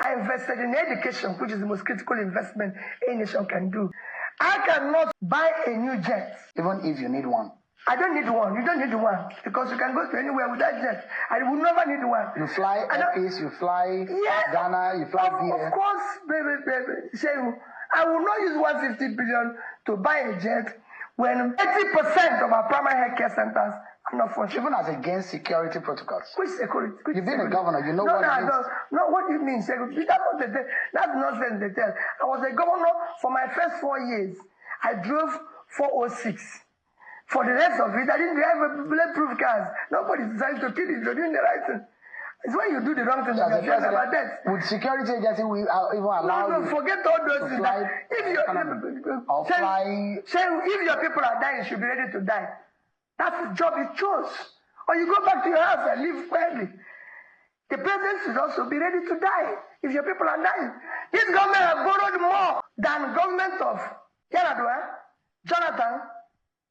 I invested in education, which is the most critical investment a nation can do. I cannot buy a new jet. Even if you need one. I don't need one. You don't need one. Because you can go to anywhere with that jet. I will never need one. You fly Airpeace, you fly Ghana, you fly BS. Of course, baby. I will not use 150 billion to buy a jet when 80% of our primary health care centers are not functioning. Even as against security protocols. Which security? You've been a governor, you know what it means. No, what do you mean security? That's nonsense they tell. I was a governor for my first 4 years. I drove 406. For the rest of it, I didn't drive a bulletproof cars. Nobody's decided to kill you. You're doing the right thing. It's when you do the wrong thing that you're fearing about death. Would security agency even allow you forget all those things. If your people are dying, you should be ready to die. That's the job you chose. Or you go back to your house and live quietly. The president should also be ready to die if your people are dying. This government has borrowed more than government of Yaradua, Jonathan,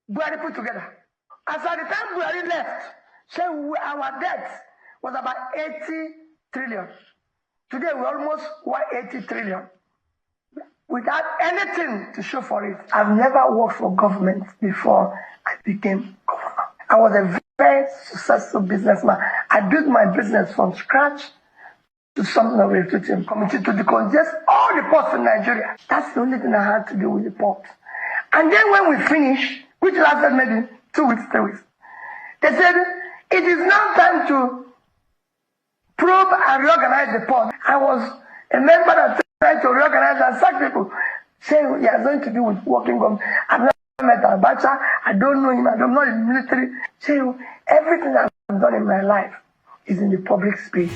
Buhari put together. As at the time Buhari left, our debt was about 80 trillion. Today we're almost 180 trillion. Without anything to show for it. I've never worked for government before I became governor. I was a very successful businessman. I built my business from scratch to something of a team committee to decongest all the ports in Nigeria. That's the only thing I had to do with the ports. And then when we finished, which lasted maybe 2 weeks, 3 weeks, they said, it is now time to probe and reorganize the port. I was a member that tried to reorganize and sack people. Saying he has nothing to do with working government. I've never met Abacha. I don't know him. I'm not in the military. Saying everything that I've done in my life is in the public space.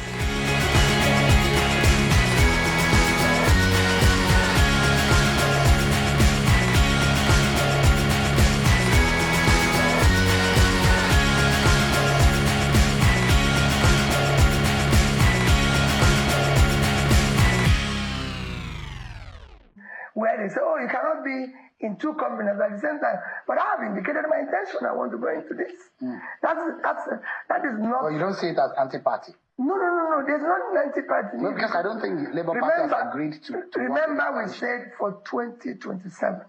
Where they say, oh, you cannot be in 2 companies at the same time. But I have indicated my intention. I want to go into this. That is not... Well, you don't see it as anti-party. No. There's not an anti-party. No, because I don't think Labour Party has agreed to remember, we said for 2027.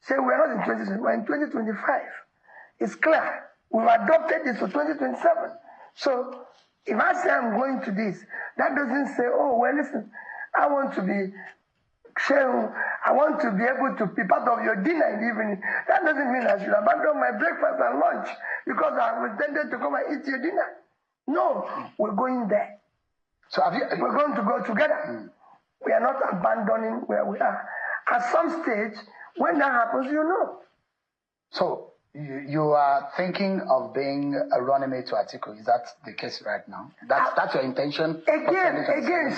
Say we're not in 2027, we're in 2025. It's clear. We've adopted this for 2027. So if I say I'm going to this, that doesn't say, oh, well, listen, I want to be... I want to be able to be part of your dinner in the evening. That doesn't mean I should abandon my breakfast and lunch because I was intended to come and eat your dinner. No, we're going there. So we're going to go together. We are not abandoning where we are. At some stage, when that happens, you know. So you are thinking of being a running mate to Atiku. Is that the case right now? That's your intention? Again,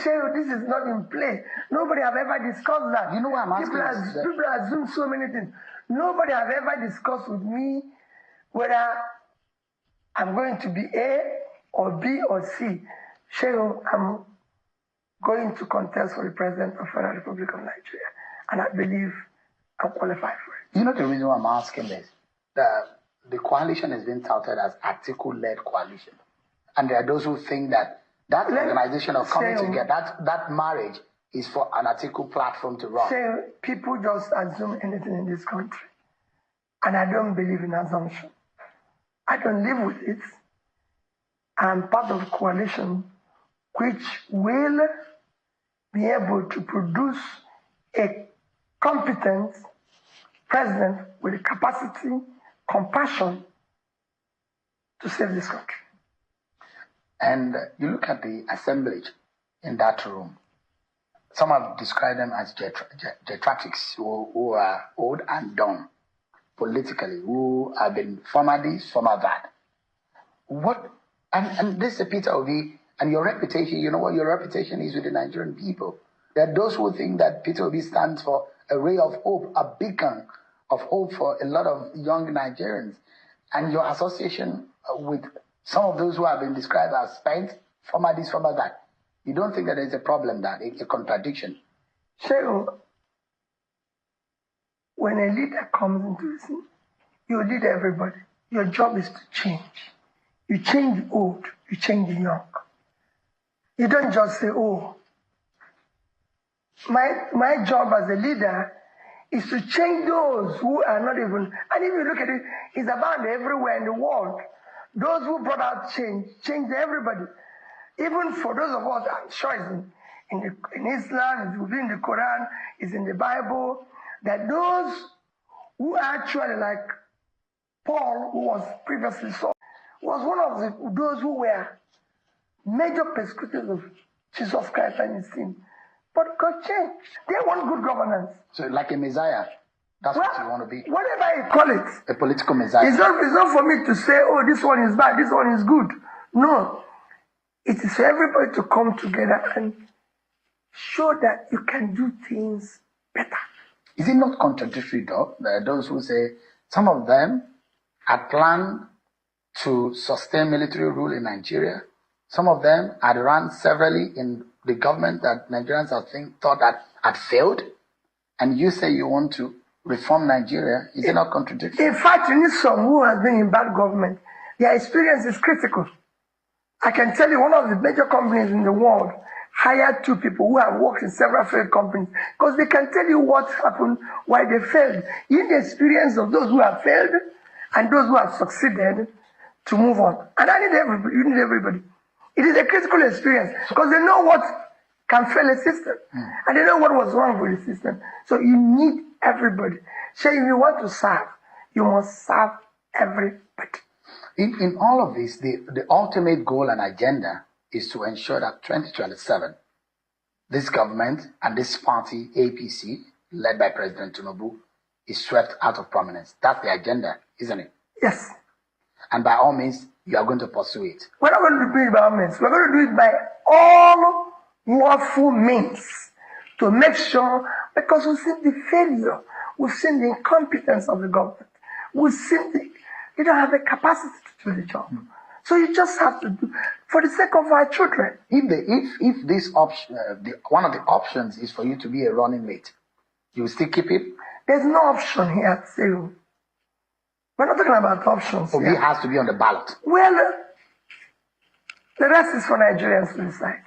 Shehu, this is not in play. Nobody have ever discussed that. You know why I'm asking? People assume so many things. Nobody have ever discussed with me whether I'm going to be A or B or C. Shehu, I'm going to contest for the President of the Federal Republic of Nigeria. And I believe I'm qualified for it. You know the reason why I'm asking this? The coalition has been touted as Atiku-led coalition. And there are those who think that organization of coming together, that marriage is for an Atiku platform to run. People just assume anything in this country. And I don't believe in assumption. I don't live with it. I'm part of a coalition which will be able to produce a competent president with the capacity, compassion to save this country. And you look at the assemblage in that room. Some have described them as geriatrics who are old and done politically, who have been former this, former that. And this is Peter Obi, and your reputation, you know what your reputation is with the Nigerian people. There are those who think that Peter Obi stands for a ray of hope, a beacon of hope for a lot of young Nigerians. And your association with some of those who have been described as spent, former this, former that. You don't think that there's a problem, that a contradiction? So, when a leader comes into the scene, you lead everybody. Your job is to change. You change the old, you change the young. You don't just say, oh, my job as a leader is to change those who are not even, and if you look at it, it's about everywhere in the world. Those who brought out change everybody. Even for those of us, I'm sure it's in Islam, it's within the Quran, it's in the Bible, that those who actually, like Paul, who was previously Saul, was one of those who were major persecutors of Jesus Christ and his team. But God changed. They want good governance. So like a Messiah, that's what you want to be. Whatever you call it. A political Messiah. It's not for me to say, oh, this one is bad, this one is good. No. It is for everybody to come together and show that you can do things better. Is it not contradictory, though? There are those who say some of them had planned to sustain military rule in Nigeria. Some of them had run severally in the government that Nigerians thought that had failed. And you say you want to reform Nigeria. Is it not contradictory? In fact, you need some who has been in bad government. Their experience is critical. I can tell you one of the major companies in the world hired 2 people who have worked in several failed companies because they can tell you what happened, why they failed. You need the experience of those who have failed and those who have succeeded to move on. And you need everybody. It is a critical experience because they know what can fail a system and they know what was wrong with the system. So you need everybody. So if you want to serve, you must serve everybody. In all of this, the ultimate goal and agenda is to ensure that 2027, this government and this party, APC, led by President Tinubu, is swept out of prominence. That's the agenda, isn't it? Yes. And by all means, you are going to pursue it. We're not going to do it by all means. We're going to do it by all lawful means to make sure, because we've seen the failure, we've seen the incompetence of the government, we've seen they don't have the capacity to do the job. So you just have to do for the sake of our children. If this option, one of the options is for you to be a running mate, you will still keep it? There's no option here, Cyril. We're not talking about options. Obi has to be on the ballot. Well, the rest is for Nigerians to decide.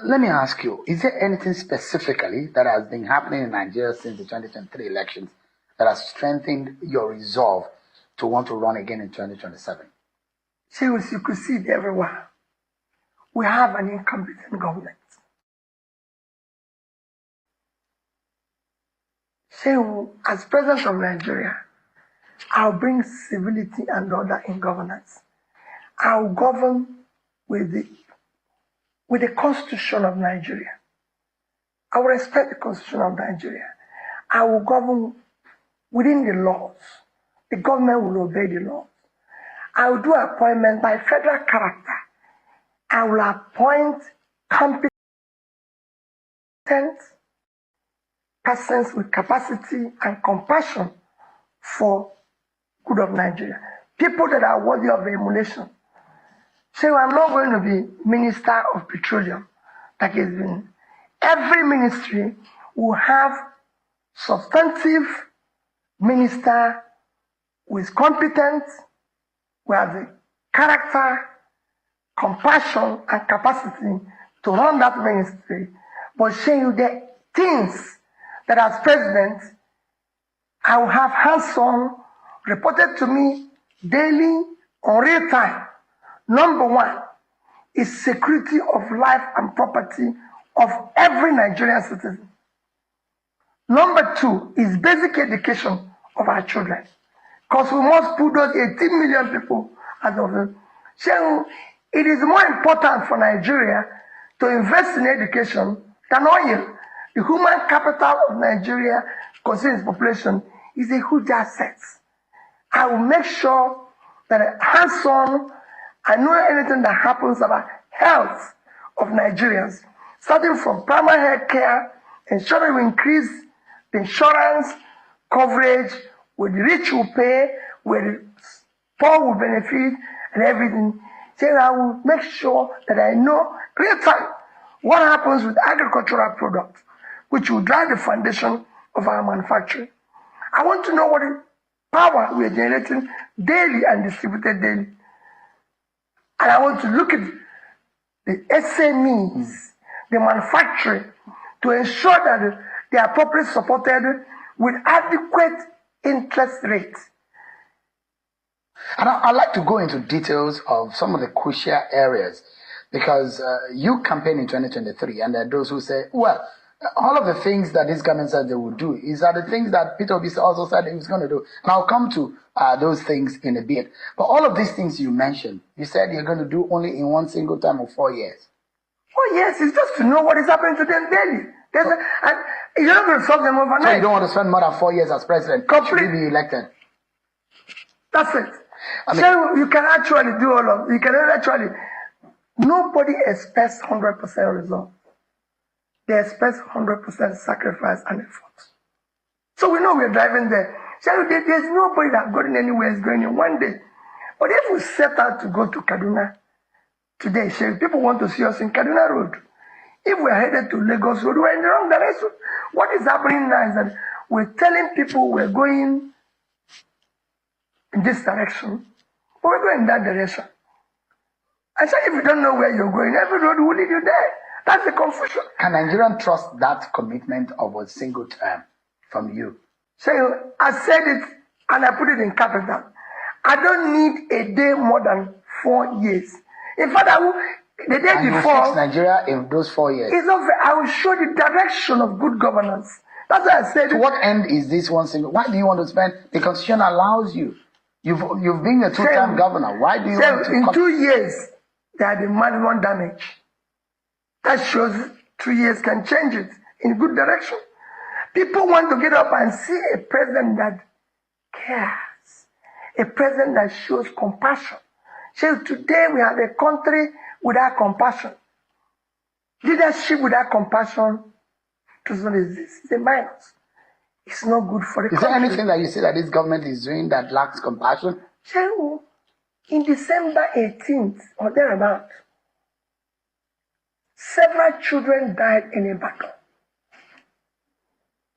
Let me ask you, is there anything specifically that has been happening in Nigeria since the 2023 elections that has strengthened your resolve to want to run again in 2027? Cyril, you could see it everywhere. We have an incompetent government. So, as president of Nigeria, I'll bring civility and order in governance. I'll govern with the Constitution of Nigeria. I will respect the Constitution of Nigeria. I will govern within the laws. The government will obey the laws. I will do appointment by federal character. I will appoint competent persons with capacity and compassion for good of Nigeria. People that are worthy of emulation. So I'm not going to be Minister of Petroleum, like it's been. Every ministry will have substantive minister who is competent, who has the character, compassion, and capacity to run that ministry, but showing you the things that as president, I will have hands-on reported to me daily on real time. Number 1 is security of life and property of every Nigerian citizen. Number 2 is basic education of our children. Because we must put those 18 million people as of them. So it is more important for Nigeria to invest in education than oil. The human capital of Nigeria, considering its population, is a huge asset. I will make sure that hands-on, I know anything that happens about health of Nigerians, starting from primary health care, ensuring we increase the insurance coverage, where the rich will pay, where the poor will benefit, and everything. So I will make sure that I know real time what happens with agricultural products, which will drive the foundation of our manufacturing. I want to know what power we are generating daily and distributed daily. And I want to look at the SMEs the manufacturing, to ensure that they are properly supported with adequate interest rates. And I'd like to go into details of some of the crucial areas, because you campaign in 2023, and there are those who say, well, all of the things that this government said they would do are the things that Peter Obi also said he was going to do. And I'll come to those things in a bit. But all of these things you mentioned, you said you're going to do only in one single term of 4 years. 4 years is just to know what is happening to them daily. And you're not going to solve them overnight. So you don't want to spend more than 4 years as president? Should you be elected? That's it. So you can actually do all of it. You can actually... Nobody expects 100% result. They expect 100% sacrifice and effort. So we know we're driving there. So there's nobody that going anywhere is going in one day. But if we set out to go to Kaduna today, people want to see us in Kaduna Road. If we're headed to Lagos Road, we're in the wrong direction. What is happening now is that we're telling people we're going in this direction, but we're going in that direction. I said, if you don't know where you're going, every road will lead you there. That's the confusion. Can Nigerians trust that commitment of a single term from you? So I said it, and I put it in capital. I don't need a day more than 4 years. In fact, the day and before, you fix Nigeria in those 4 years. It's not fair. I will show the direction of good governance. That's why I said. To what end is this one single? Why do you want to spend? The Constitution allows you. You've been a two-term governor. Why do you want to? In 2 years, there are the maximum damage. That shows 2 years can change it in good direction. People want to get up and see a president that cares, a president that shows compassion. So today we have a country without compassion. Leadership without compassion does not exist. It's a minus. It's not good for the country. Is there anything that you see that this government is doing that lacks compassion? So, in December 18th or thereabout, several children died in a battle.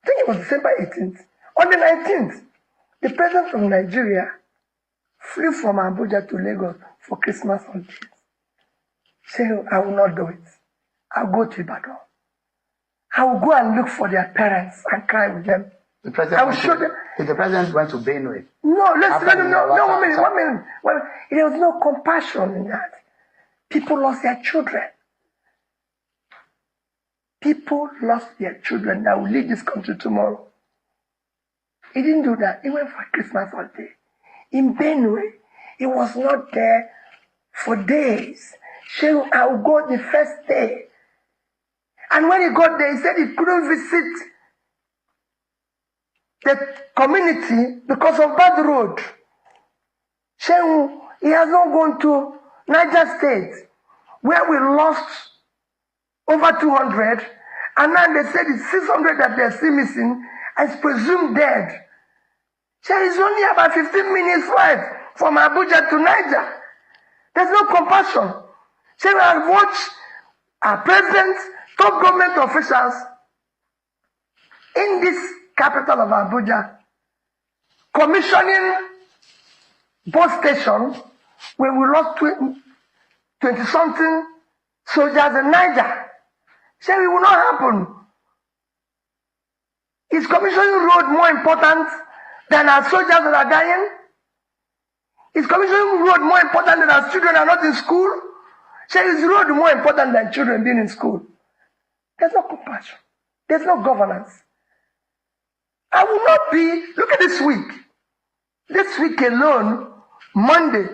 I think it was December 18th. On the 19th, the president of Nigeria flew from Abuja to Lagos for Christmas holidays. Saying, I will not do it. I'll go to Ibadan. I will go and look for their parents and cry with them. The president went to Benue. No, one minute. Well, there was no compassion in that. People lost their children. People lost their children that will lead this country tomorrow. He didn't do that. He went for Christmas holiday. In Benue, he was not there for days. So I will go the first day. And when he got there, he said he couldn't visit the community because of bad road. So he has not gone to Niger State, where we lost over 200, and now they said it's 600 that they're still missing, and it's presumed dead. So it's only about 15 minutes flight from Abuja to Niger. There's no compassion. So I watched our president, top government officials in this capital of Abuja commissioning bus station where we lost 20-something soldiers in Niger. So it will not happen. Is commissioning road more important than our soldiers that are dying? Is commissioning road more important than our children are not in school? So is road more important than children being in school? There's no compassion. There's no governance. I will not be, look at this week. This week alone, Monday,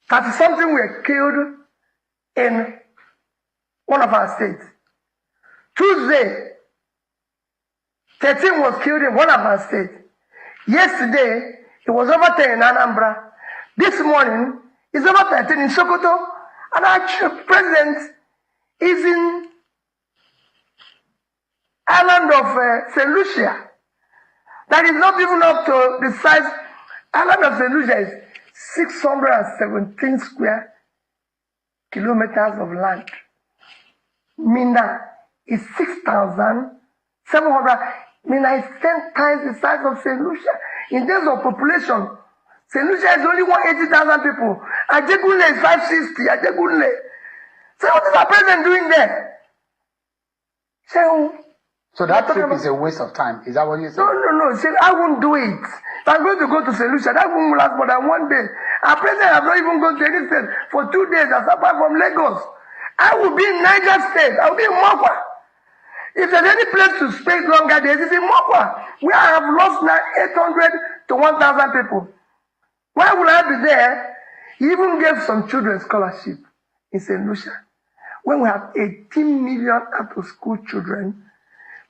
30-something were killed in one of our states. Tuesday, 13 was killed in one of our states. Yesterday, it was over 10 in Anambra. This morning, it's over 13 in Sokoto. And our president is in island of St. Lucia. That is not even up to the size. Island of St. Lucia is 617 square kilometers of land. Minna is 6,700. Minna is 10 times the size of St. Lucia. In terms of population, St. Lucia is only 180,000 people. Ajegunle is 560. Ajegunle. So what is our president doing there? So that trip is a waste of time. Is that what you're saying? No. Say, I won't do it. If I'm going to go to St. Lucia, that won't last more than 1 day. Our president have not even gone to any state for 2 days, apart from Lagos. I will be in Niger State. I will be in Mokwa. If there's any place to stay longer days, it's in Mokwa. We have lost now 800 to 1,000 people. Why would I be there? He even gave some children scholarship in St. Lucia. When we have 18 million out-of-school children,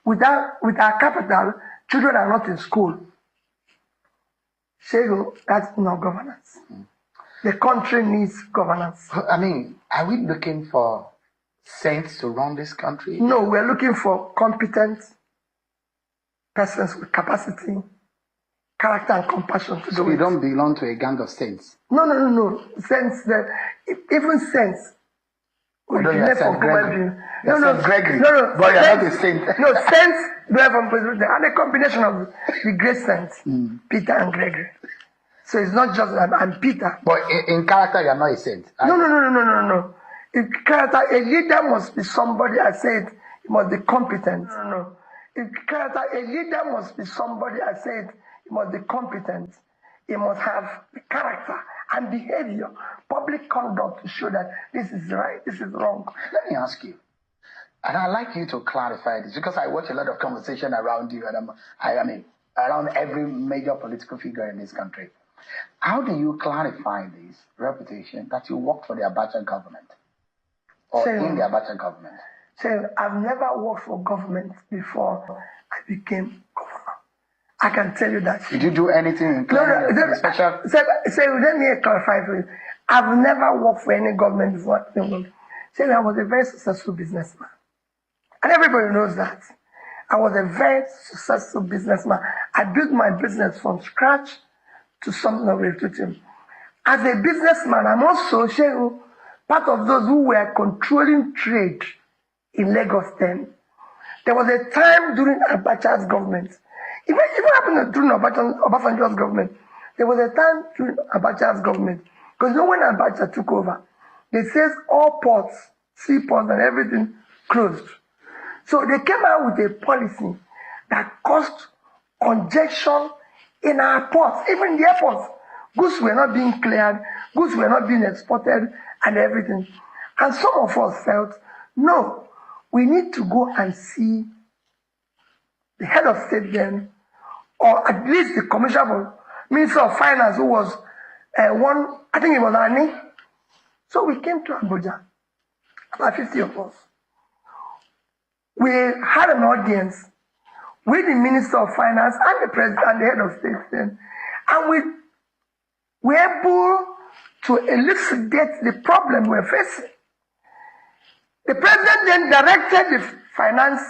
with our capital, children are not in school. Shego, that's not governance. The country needs governance. I mean, are we looking for saints to run this country? No, we're looking for competent persons with capacity, character, and compassion to do it. So we don't belong to a gang of saints? No. Saints, even saints. Although you're Saint Gregory. Gregory. No. But you're not a saint. No, saints derive from president. And a combination of the great saints, Peter and Gregory. So it's not just I'm Peter. But in character, you're not a saint. No. In character, a leader must be somebody, I said, he must be competent. No. In character, a leader must be somebody, I said, he must be competent. He must have the character and behavior, public conduct to show that this is right, this is wrong. Let me ask you, and I'd like you to clarify this, because I watch a lot of conversation around you, and I mean, around every major political figure in this country. How do you clarify this reputation that you worked for the Abacha government? Or in the Abacha government? I've never worked for government before I became governor. I can tell you that. Did you do anything? Let me clarify for you. I've never worked for any government before. I was a very successful businessman. And everybody knows that. I was a very successful businessman. I built my business from scratch to something of reputation. As a businessman, I'm also part of those who were controlling trade in Lagos then. There was a time during Abacha's government. Even happened during Obasanjo's government. There was a time during Abacha's government. Because when Abacha took over, they said all ports, seaports and everything closed. So they came out with a policy that caused congestion in our ports, even in the airports. Goods were not being cleared, goods were not being exported and everything. And some of us felt, no, we need to go and see the head of state then, or at least the commissioner for Minister of Finance, who was I think it was Ani. So we came to Abuja, about 50 of us. We had an audience with the Minister of Finance and the President and the head of state then, and we were able to elucidate the problem we're facing. The President then directed the Finance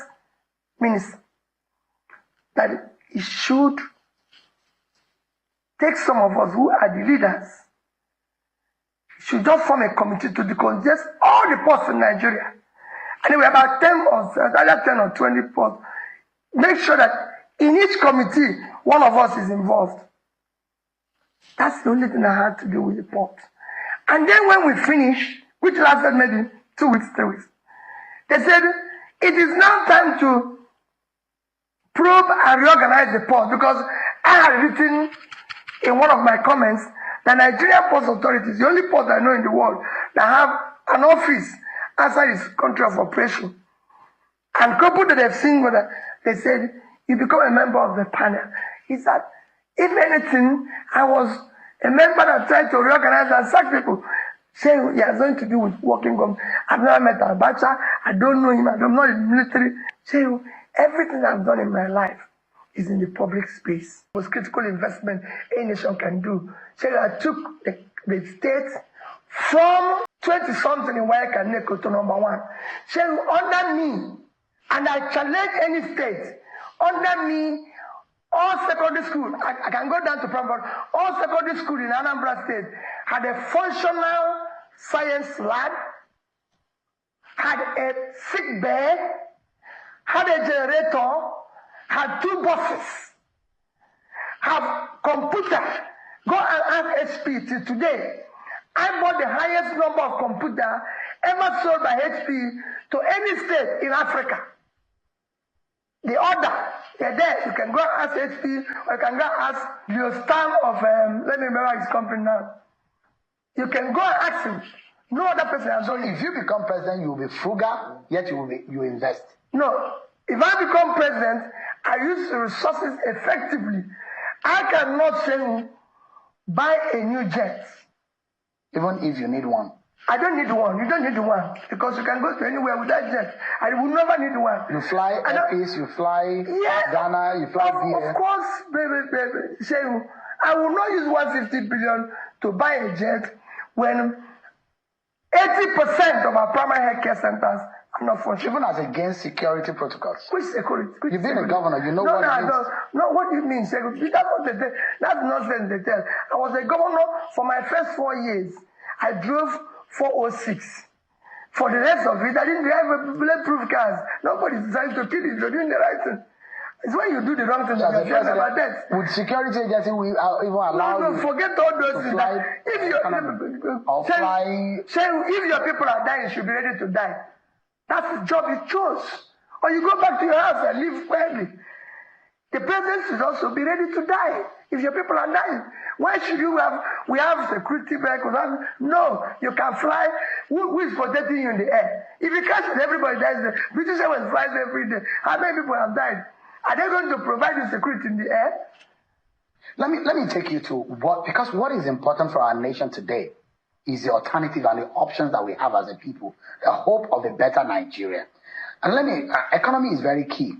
Minister that he should take some of us who are the leaders, should just form a committee to decongest all the ports in Nigeria. And there were about 10 or 20 ports. Make sure that in each committee, one of us is involved. That's the only thing I had to do with the port. And then when we finished, which lasted maybe 2 weeks, 3 weeks, they said, it is now time to probe and reorganize the port, because I had written in one of my comments that Nigerian Port Authority is the only port I know in the world that have an office outside its country of operation. And couple that they've seen, they said, you become a member of the panel. He said, if anything, I was a member that tried to reorganize and sack people. Saying he has nothing to do with working government. I've never met Abacha. I don't know him. I'm not in the military. Saying everything I've done in my life is in the public space. It was critical investment any nation can do. Saying I took the state from 20-something in Wayakaneko to number 1. Saying under me, and I challenge any state, under me, all secondary school, I can go down to primary, all secondary school in Anambra State had a functional science lab, had a sick bed, had a generator, had 2 buses, have computer. Go and ask HP till today. I bought the highest number of computer ever sold by HP to any state in Africa. the order, they're there. You can go and ask HP, or you can go and ask the star of, let me remember his company now. You can go and ask him. No other person has done it. If you become president, you will be frugal, yet you invest. No. If I become president, I use the resources effectively. I cannot say buy a new jet. Even if you need one. I don't need one. You don't need one. Because you can go to anywhere with that jet. I will never need one. You fly Airpeace, you fly Ghana, you fly BA. Of course, baby. Shehu, I will not use 150 billion to buy a jet when 80% of our primary healthcare centers are not functioning. Even as against security protocols. Which security? You've been a governor, you know what it means. No, what do you mean? That's what they tell. That's nonsense they tell. I was a governor for my first 4 years. I drove 406. For the rest of it, I didn't drive a bulletproof cars. Nobody's trying to kill you. You're doing the right thing. It's when you do the wrong thing that you're talking about that. Would security agency even allow you forget all those things. If your people are dying, you should be ready to die. That's the job you chose. Or you go back to your house and live quietly. The president should also be ready to die if your people are dying. Why should we have security vehicles? No, you can fly. Who is protecting you in the air? If you catch it, everybody dies. The British Airways flies every day. How many people have died? Are they going to provide you security in the air? Let me take you to what is important for our nation today is the alternative and the options that we have as a people, the hope of a better Nigeria. And economy is very key.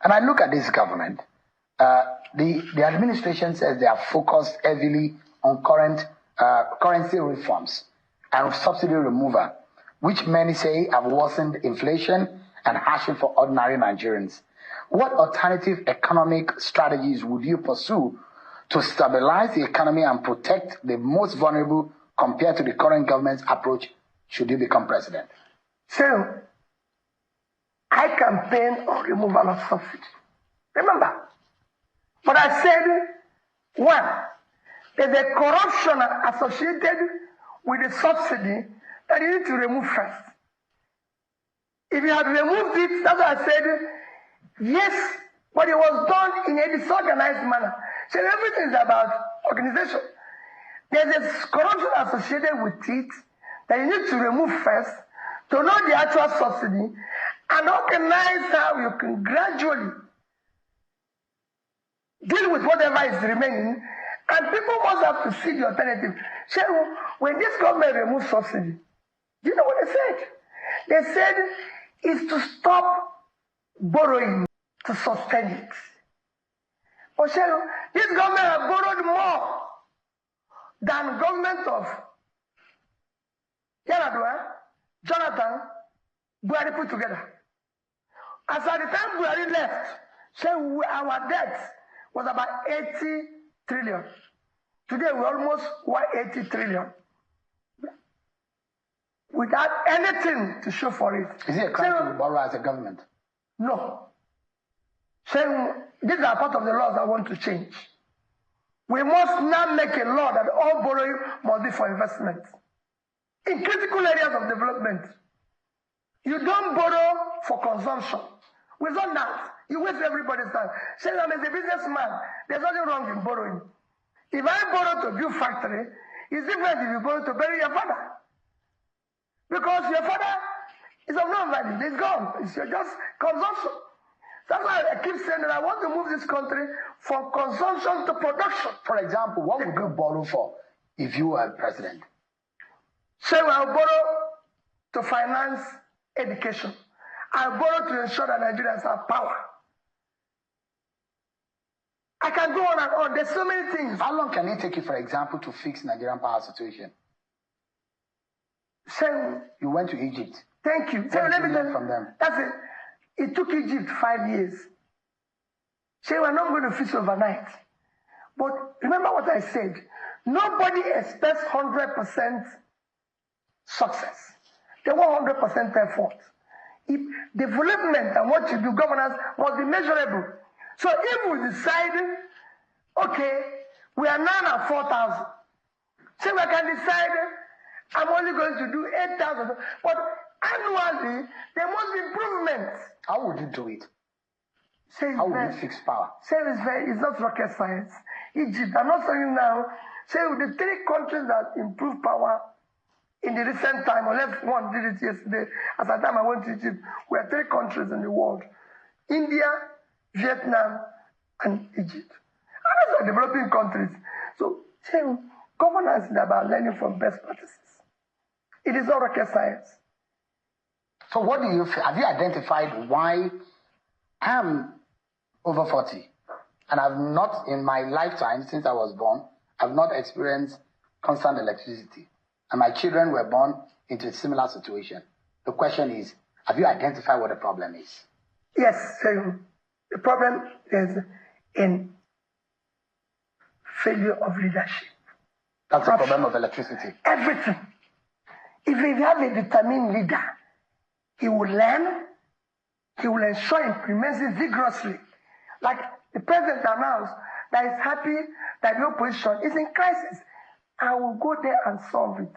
And I look at this government, the administration says they are focused heavily on currency reforms and subsidy removal, which many say have worsened inflation and hardship for ordinary Nigerians. What alternative economic strategies would you pursue to stabilize the economy and protect the most vulnerable compared to the current government's approach should you become president? So, I campaign on removal of subsidy. Remember, but I said, one, there's a corruption associated with the subsidy that you need to remove first. If you had removed it, that's what I said, yes, but it was done in a disorganized manner. So everything is about organization. There's a corruption associated with it that you need to remove first to know the actual subsidy and organize how you can gradually deal with whatever is remaining, and people must have to see the alternative. So when this government removed subsidy, you know what they said? They said it's to stop borrowing to sustain it. But this government has borrowed more than government of Yaradua, Jonathan, Buhari put together. As at the time Buhari left, our debt was about 80 trillion. Today we're almost 180 trillion. Without anything to show for it. Is it a crime to borrow as a government? No. These are part of the laws I want to change. We must now make a law that all borrowing must be for investment. In critical areas of development, you don't borrow for consumption. Without that, you waste everybody's time. I'm as a businessman, there's nothing wrong in borrowing. If I borrow to build factory, it's different if you borrow to bury your father. Because your father is of no value. He's gone. It's just consumption. That's why I keep saying that I want to move this country from consumption to production. For example, what would you borrow for if you were president? I'll borrow to finance education. I'll borrow to ensure that Nigerians have power. I can go on and on. There's so many things. How long can it take you, for example, to fix Nigerian power situation? You went to Egypt. Thank you. Let me learn from them. That's it. It took Egypt 5 years. We're not going to fix overnight. But remember what I said. Nobody expects 100% success. They want 100% effort. If development and what you do, governance, must be measurable. So if we decide, okay, we are now at 4,000. We can decide, I'm only going to do 8,000. But annually, there must be improvements. How would you do it? How will you fix power? Say it's not rocket science. Egypt, I'm not saying now, say the 3 countries that improved power in the recent time, unless one did it yesterday, at the time I went to Egypt, we are 3 countries in the world. India, Vietnam, and Egypt. And those are developing countries. So, say, governance is about learning from best practices. It is not rocket science. So what do you feel? Have you identified why I'm over 40 and I've not, in my lifetime since I was born, I've not experienced constant electricity, and my children were born into a similar situation? The question is, have you identified what the problem is? Yes, the problem is in failure of leadership. That's the problem of electricity. Everything. If you have a determined leader, he will learn, he will ensure implements it vigorously. Like the president announced that he's happy that the opposition is in crisis. I will go there and solve it.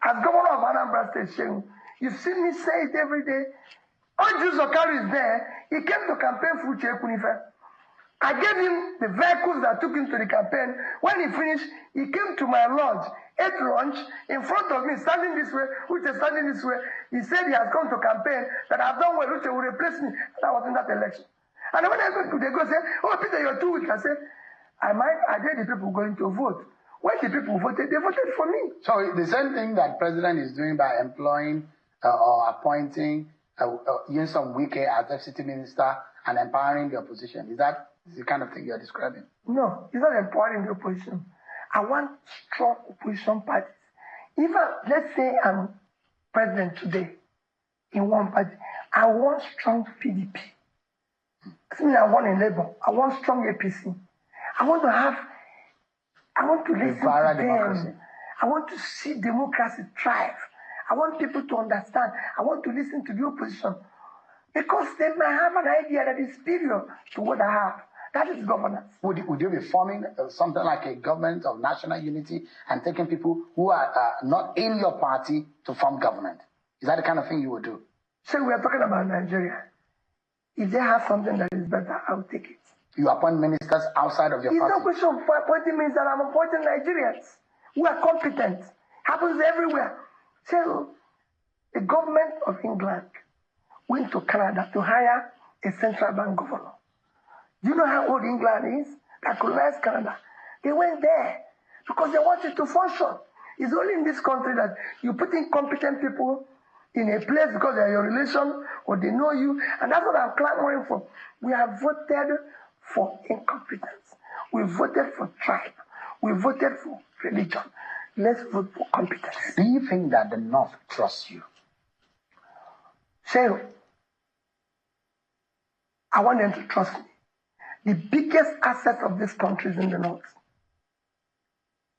As governor of Anambra State, you've seen me say it every day. Andrew Zokari is there. He came to campaign for Kunife. I gave him the vehicles that took him to the campaign. When he finished, he came to my lodge, ate lunch in front of me, standing this way, Uche standing this way. He said he has come to campaign, that I've done well, Uche will replace me. And I was in that election. And when I go to, they go say, oh, Peter, you're too weak. I said, I did the people going to vote. When the people voted, they voted for me. So the same thing that president is doing by employing or appointing Nyesom Wike as FCT minister and empowering the opposition, is that the kind of thing you're describing? No, it's not empowering the opposition. I want strong opposition parties. Even, let's say I'm president today in one party, I want strong PDP. I mean, I want a Labour. I want strong APC. I want to listen to them. Democracy. I want to see democracy thrive. I want people to understand. I want to listen to the opposition. Because they might have an idea that is superior to what I have. That is governance. Would you be forming something like a government of national unity and taking people who are not in your party to form government? Is that the kind of thing you would do? So we are talking about Nigeria. If they have something that is better, I will take it. You appoint ministers outside of your party? It's no question of appointing ministers. I'm appointing Nigerians who are competent. Happens everywhere. So the government of England went to Canada to hire a central bank governor. Do you know how old England is? That colonized Canada. They went there because they wanted to function. It's only in this country that you put in competent people in a place because they are your relation or they know you. And that's what I'm clamoring for. We have voted for incompetence. We voted for tribe. We voted for religion. Let's vote for competence. Do you think that the North trusts you? So, I want them to trust me. The biggest asset of this country is in the North.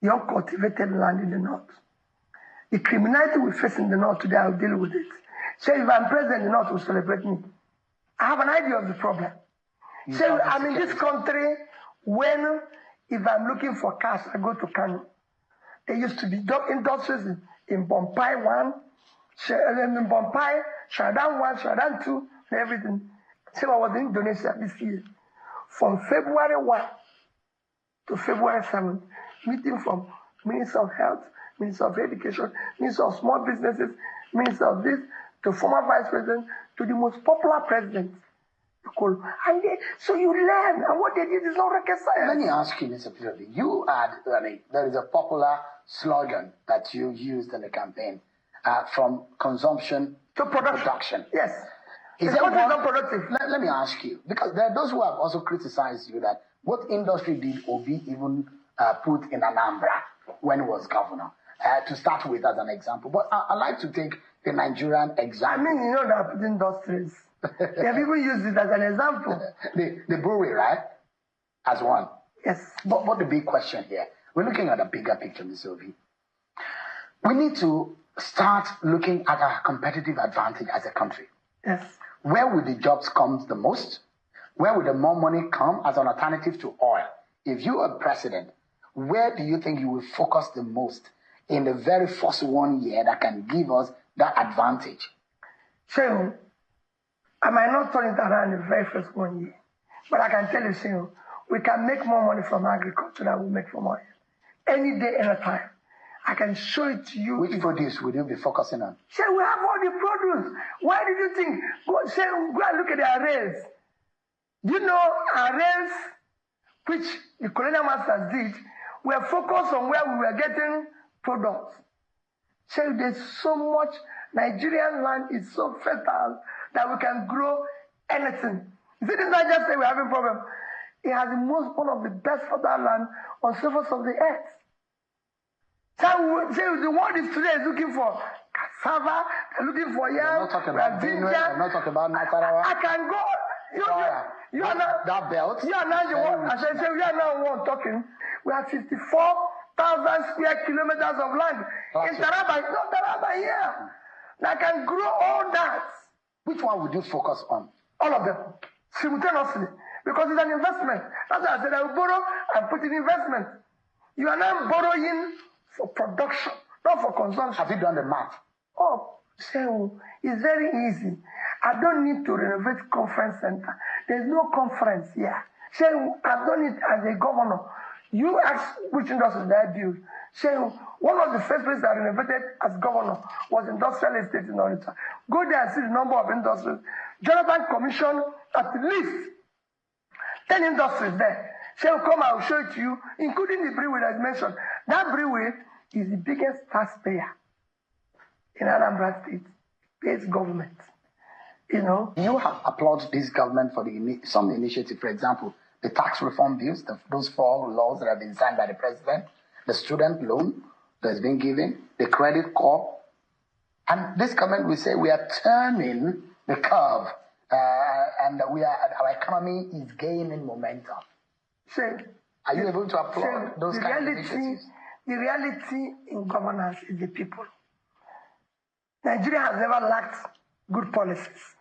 The uncultivated land in the North. The criminality we face in the North today, I'll deal with it. So if I'm president, the North will celebrate me. I have an idea of the problem. So I'm in this country when, if I'm looking for cash, I go to Kano. There used to be industries in Bompai 1, in Bompai, Sharadan 1, Sharadan 2, and everything. So I was in Indonesia this year. From February 1 to February 7, meeting from Minister of Health, Minister of Education, Minister of Small Businesses, Minister of this, to former Vice President, to the most popular president. And so you learn, and what they did is not rocket science. Let me ask you, Mr. Peter, you had, there is a popular slogan that you used in the campaign, from consumption to production. Yes. Is that not productive? Let me ask you, because there are those who have also criticized you that what industry did Obi even put in Anambra when he was governor, to start with as an example. But I'd like to take the Nigerian example. I mean, you know that industries. They have even used it as an example. The brewery, right? As one. Yes. But the big question here, we're looking at a bigger picture, Mr. Obi. We need to start looking at our competitive advantage as a country. Yes. Where will the jobs come the most? Where will the more money come as an alternative to oil? If you are president, where do you think you will focus the most in the very first 1 year that can give us that advantage? So, I might not turn it around in the very first 1 year. But I can tell you, Sir, we can make more money from agriculture than we make from oil. Any day, any time. I can show it to you. Which produce will you be focusing on? Say, we have all the produce. Why did you think? Go and look at the arrays. Do you know arrays, which the colonial masters did, were focused on where we were getting products. Say, there's so much. Nigerian land is so fertile that we can grow anything. You see, this is not just say we're having a problem. It has one of the best fertile land on the surface of the earth. So the world is today is looking for cassava, they're looking for yam, I'm not talking about Benue, I'm not talking about Nasarawa. I can go. You are now that belt. You are now the one. As I say, we are now one talking. We have 54,000 square kilometers of land in Taraba. It's not Taraba here. I can grow all that. Which one would you focus on? All of them simultaneously, because it's an investment. That's why I said I will borrow and put in investment. You are now borrowing for production, not for consumption. Have you done the math? Oh, so it's very easy. I don't need to renovate conference center. There's no conference here. So I've done it as a governor. You ask which industry did I build. So one of the first places I renovated as governor was industrial estate in Onitsha. Go there and see the number of industries. Jonathan commissioned at least 10 industries there. So come, I will show it to you, including the brewery that I mentioned. That brewery is the biggest taxpayer in Anambra State. Pays government. You know. You have applauded this government for some initiative, for example, the tax reform bills, those 4 laws that have been signed by the president, the student loan that's been given, the credit card. And this government will say we are turning the curve and our economy is gaining momentum. Are you able to applaud those kind of initiatives? The reality in governance is the people. Nigeria has never lacked good policies.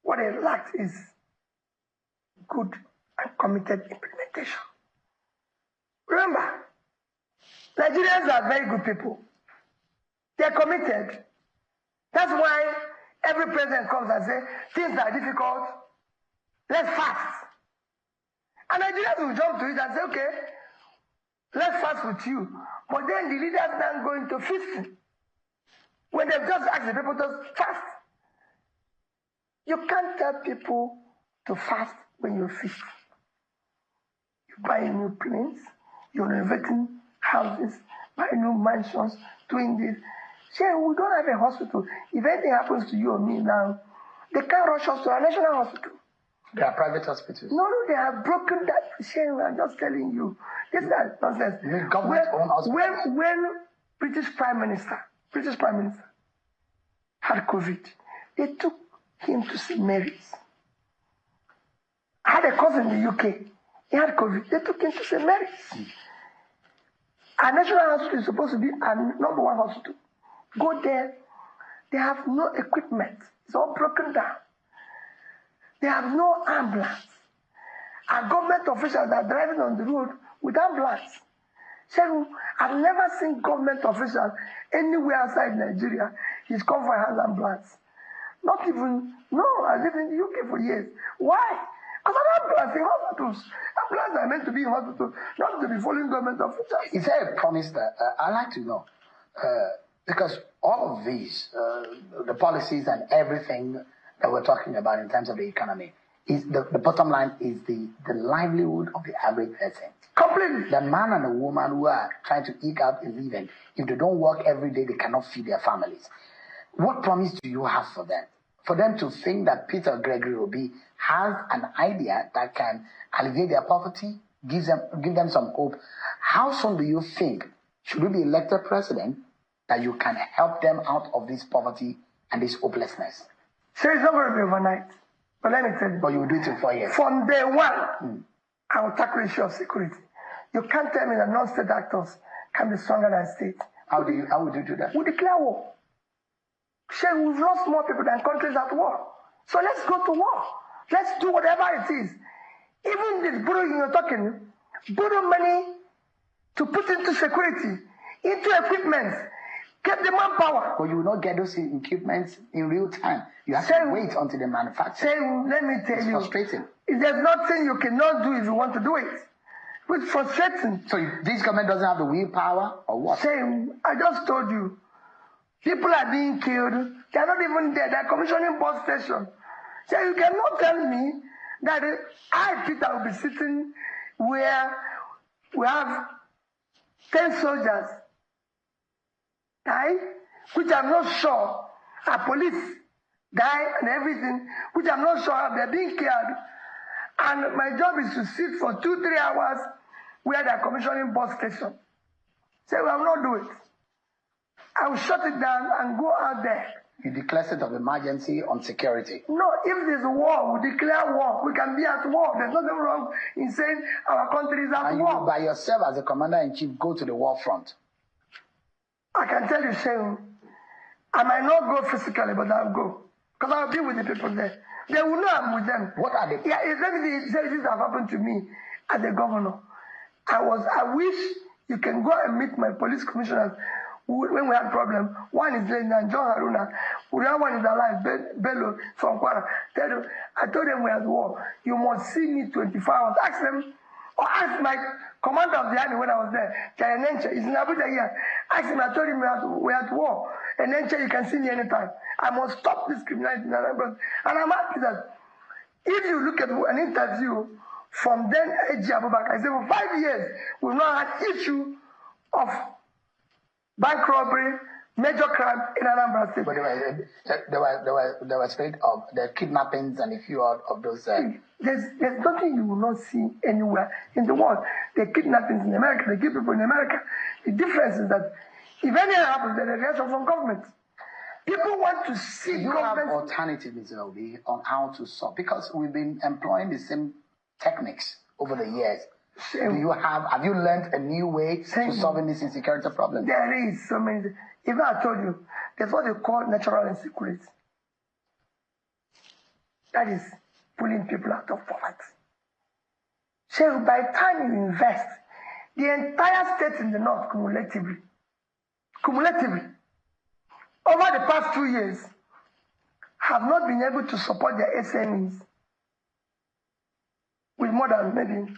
What it lacked is good and committed implementation. Remember, Nigerians are very good people. They're committed. That's why every president comes and says, things are difficult, let's fast. And Nigerians will jump to it and say, okay, let's fast with you. But then the leaders then go into feasting. When they've just asked the people to fast. You can't tell people to fast when you're feasting. You're buying new planes, you're renovating houses, buying new mansions, doing this. Say, we don't have a hospital. If anything happens to you or me now, they can't rush us to a national hospital. There are private hospitals. No, they have broken that. Shame, I'm just telling you. This is nonsense. Government-owned hospitals. When British Prime Minister had COVID, they took him to St. Mary's. I had a cousin in the UK. He had COVID. They took him to St. Mary's. Our national hospital is supposed to be our #1 hospital. Go there. They have no equipment. It's all broken down. They have no ambulance. Our government officials are driving on the road with ambulance. So I've never seen government officials anywhere outside Nigeria. He's come for an ambulance. Not even, no, I lived in the UK for years. Why? Because an ambulance in hospitals. Ambulances are meant to be in hospitals, not to be following government officials. Is there a promise that, I'd like to know, because all of these, the policies and everything that we're talking about in terms of the economy, is the bottom line is the livelihood of the average person. Completely. The man and the woman who are trying to eke out a living, if they don't work every day, they cannot feed their families. What promise do you have for them? For them to think that Peter Gregory Obi has an idea that can alleviate their poverty, give them some hope. How soon do you think, should you be elected president, that you can help them out of this poverty and this hopelessness? So it's not going to be overnight. But let me tell you. But you will do it in 4 years. From day one, I will tackle the issue of security. You can't tell me that non-state actors can be stronger than state. How would you do that? We declare war. Say we've lost more people than countries at war. So let's go to war. Let's do whatever it is. Even this borrowing you're talking, borrow money to put into security, into equipment. Get the manpower. But you will not get those equipments in real time. You have to wait until they manufacture. Let me tell you. It's frustrating. If there's nothing you cannot do if you want to do it. It's frustrating. So this government doesn't have the willpower or what? I just told you. People are being killed. They're not even there. They're commissioning bus station. So you cannot tell me that I, Peter, will be sitting where we have 10 soldiers die, which I'm not sure are police die and everything, which I'm not sure they're being killed. And my job is to sit for 2-3 hours where they're commissioning bus station. So I will not do it. I will shut it down and go out there. You declare state of emergency on security. No, if there's a war, we declare war. We can be at war. There's nothing wrong in saying our country is at war. And you by yourself as a commander-in-chief go to the war front. I can tell you, Shehu, I might not go physically, but I'll go. Because I'll be with the people there. They will know I'm with them. What are they? Yeah, let me say this have happened to me as a governor. I wish you can go and meet my police commissioners when we have problem. One is Lena, John Haruna. The other one is alive, Bello from Kwara. I told them we are at war. You must see me 24 hours. Ask them, or ask my commander of the army when I was there, Nenche. He's in Abuja here. Ask him, I told him we are at war. And Nenche, you can see me anytime. I must stop this criminality. And I'm happy that if you look at an interview from then A.G. Abubakar, I said for 5 years, we've not had issue of bank robbery, major crime in Anambra State. But there was spate of the kidnappings and a few of those. There's nothing you will not see anywhere in the world. The kidnappings in America, they kill people in America. The difference is that if anything happens, there's a reaction from government. People want to see you government. Have alternatives, Mr. Obi, on how to solve, because we've been employing the same techniques over the years. Have you learned a new way to solving this insecurity problem? There is so many. Even I told you, there's what they call natural insecurity. That is pulling people out of poverty. So by the time you invest, the entire state in the north cumulatively, over the past 2 years, have not been able to support their SMEs with more than maybe,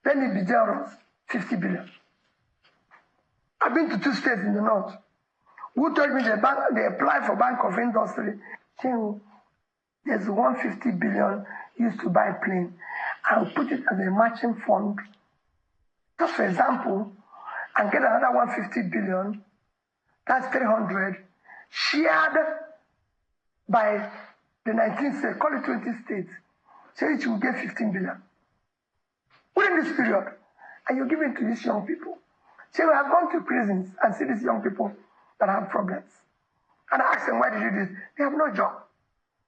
let me be generous, 50 billion. I've been to 2 states in the north who told me they applied for Bank of Industry. Saying, there's 150 billion used to buy plane. I'll put it as a matching fund, just for example, and get another 150 billion. That's 300, shared by the 19 states, call it 20 states. So each will get 15 billion. Within this period, and you give it to these young people. So we have gone to prisons and see these young people that have problems. And I ask them, why did you do this? They have no job.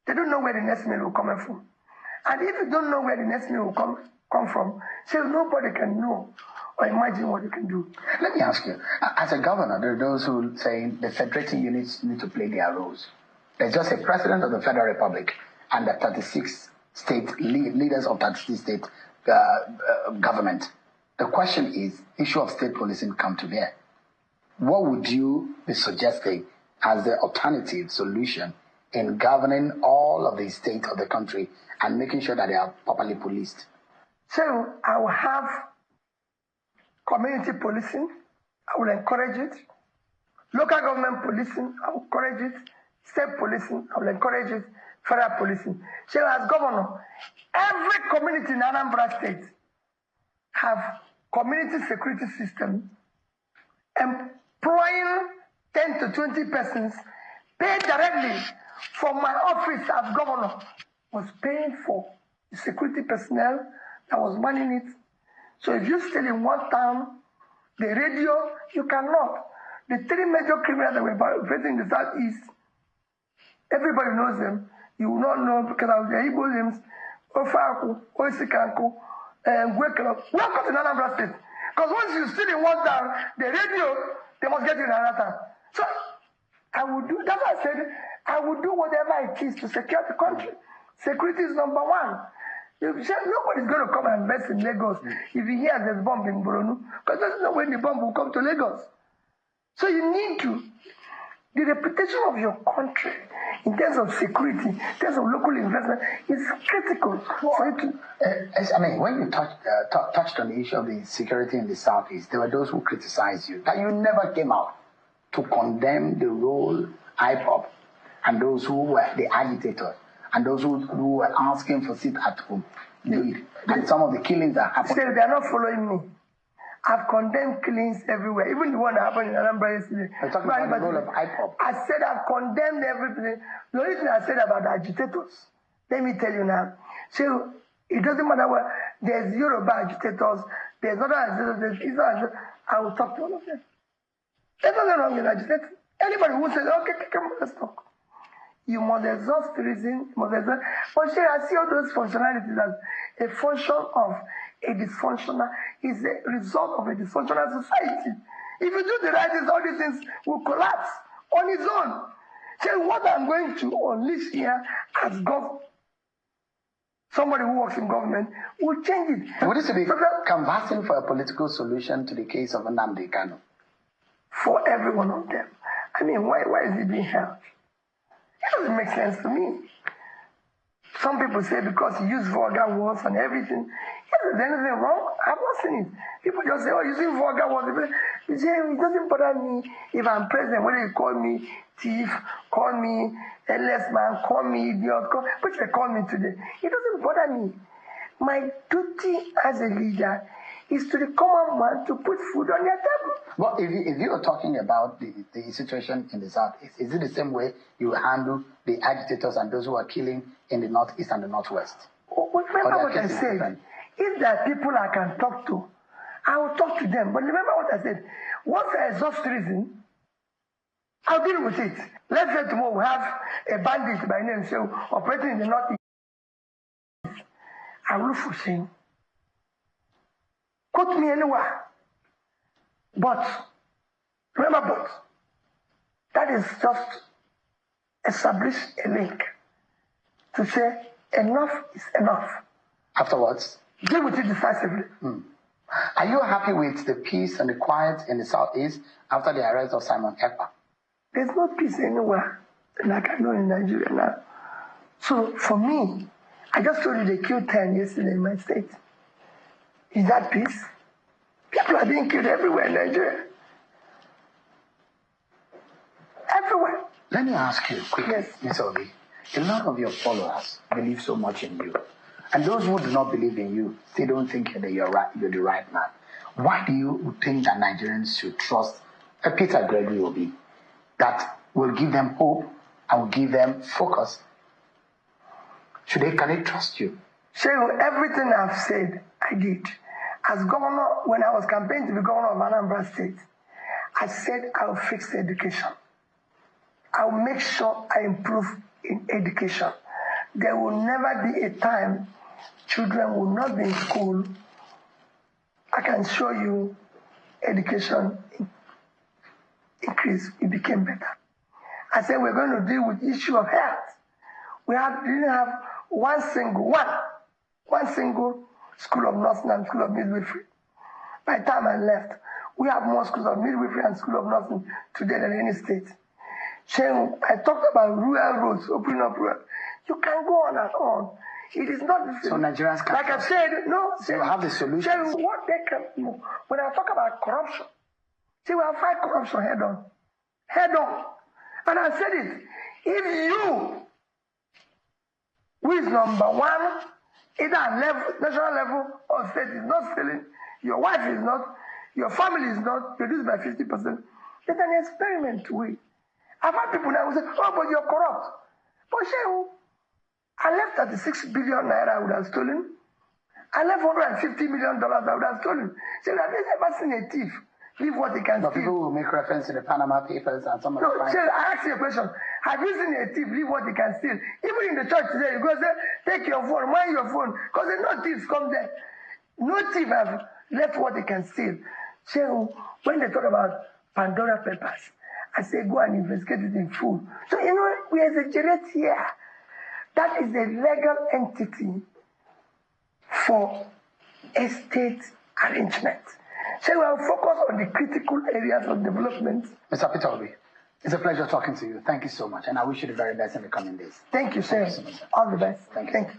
They don't know where the next meal will come from. And if you don't know where the next meal will come from, so nobody can know or imagine what you can do. Let me ask you, as a governor, there are those who say the federating units need to play their roles. There's just a president of the Federal Republic and the 36 state leaders of 36 state government. The question is, issue of state policing come to bear. What would you be suggesting as the alternative solution in governing all of the states of the country and making sure that they are properly policed? So I will have community policing. I will encourage it. Local government policing, I will encourage it. State policing, I will encourage it. Federal policing. So as governor, every community in Anambra State have community security system employing 10 to 20 persons paid directly from my office as governor, was paying for the security personnel that was manning it. So if you still in one town, the radio, you cannot. The 3 major criminals that were operating in the southeast, everybody knows them. You will not know because of the Igbo names, Ofaku, Oisikanku, and Welcome to Anambra State. Because once you still in one town, the radio, they must get you in another town. So I would do, that's why I said, I would do whatever it is to secure the country. Security is number one. Nobody's going to come and invest in Lagos if he hears there's bomb in Boronu, because doesn't know when the bomb will come to Lagos. So you need to, the reputation of your country in terms of security, in terms of local investment, is critical for you to... I mean, when you touched on the issue of the security in the Southeast, there were those who criticized you, that you never came out to condemn the role IPOB and those who were the agitators and those who were asking for sit at home did, and some of the killings that happened. Say they are not following me. I've condemned killings everywhere, even the one that happened in Anambra yesterday. I'm talking about the role of IPOB. I said I've condemned everything. The only thing I said about the agitators, let me tell you now. So it doesn't matter what, there's Yoruba agitators, there's other agitators, there's Israel agitators. I will talk to all of them. There's nothing wrong with agitators. Anybody who says, okay, come on, let's talk. You must exhaust reason, you must exhaust. But see, I see all those functionalities as a function of a dysfunctional, is a result of a dysfunctional society. If you do the right things, all these things will collapse on its own. So what I'm going to unleash here as somebody who works in government will change it. Would this be canvassing for a political solution to the case of Nnamdi Kanu? For every one of them. I mean, why is it being held? It doesn't make sense to me. Some people say because he used vulgar words and everything. Is there anything wrong? I've not seen it. People just say, oh, using vulgar words. You say, it doesn't bother me if I'm president, whether you call me thief, call me a less man, call me idiot, which they call me today. It doesn't bother me. My duty as a leader is to the common man to put food on their table. Well, if you are talking about the situation in the South, is it the same way you handle the agitators and those who are killing in the Northeast and the Northwest? Remember what I said. Different? If there are people I can talk to, I will talk to them. But remember what I said. Once I exhaust reason, I'll deal with it. Let's say tomorrow we have a bandit by name operating in the Northeast. I will look for him. Quote me anywhere. But, remember, that is just establish a link to say enough is enough. Afterwards? Deal with it decisively. Are you happy with the peace and the quiet in the Southeast after the arrest of Simon Ekpa? There's no peace anywhere like I know in Nigeria now. So, for me, I just told you they killed 10 yesterday in my state. Is that peace? People are being killed everywhere in Nigeria. Everywhere. Let me ask you quickly, yes. Ms. Obi. A lot of your followers believe so much in you. And those who do not believe in you, they don't think that you're the right man. Why do you think that Nigerians should trust a Peter Gregory Obi that will give them hope and will give them focus? Can they trust you? Shehu, everything I've said, I did. As governor, when I was campaigning to be governor of Anambra State, I said I'll fix education. I'll make sure I improve in education. There will never be a time children will not be in school. I can show you education increase. It became better. I said we're going to deal with the issue of health. We didn't have one single school of nursing and school of midwifery. By the time I left, we have more schools of midwifery and school of nursing today than any state. I talked about rural roads, opening up rural. You can go on and on. It is not the same. So Nigerians can. Like I said, no. You have the solution. What they can. When I talk about corruption, we have fight corruption head on. Head on. And I said it. If you, who is number one, either national level or state, is not stealing, your wife is not, your family is not, reduced by 50%, it's an experiment to win. I've had people now who say, oh, but you're corrupt. But Shehu, I left 36 billion naira I would have stolen. I left $150 million I would have stolen. So have you ever seen a thief leave what he can steal? People will make reference to the Panama Papers and some of the crimes. So I ask you a question. Have you seen a thief leave what he can steal? Even in the church today, you go say, take your phone, mind your phone. Because there's no thieves come there. No thief have left what he can steal. So when they talk about Pandora Papers, I say go and investigate it in full. So we exaggerate here. That is a legal entity for estate arrangement. So we will focus on the critical areas of development. Mr. Peter Obi, it's a pleasure talking to you. Thank you so much. And I wish you the very best in the coming days. Thank you, sir. Thank you so much, sir. All the best. Thank you. Thank you.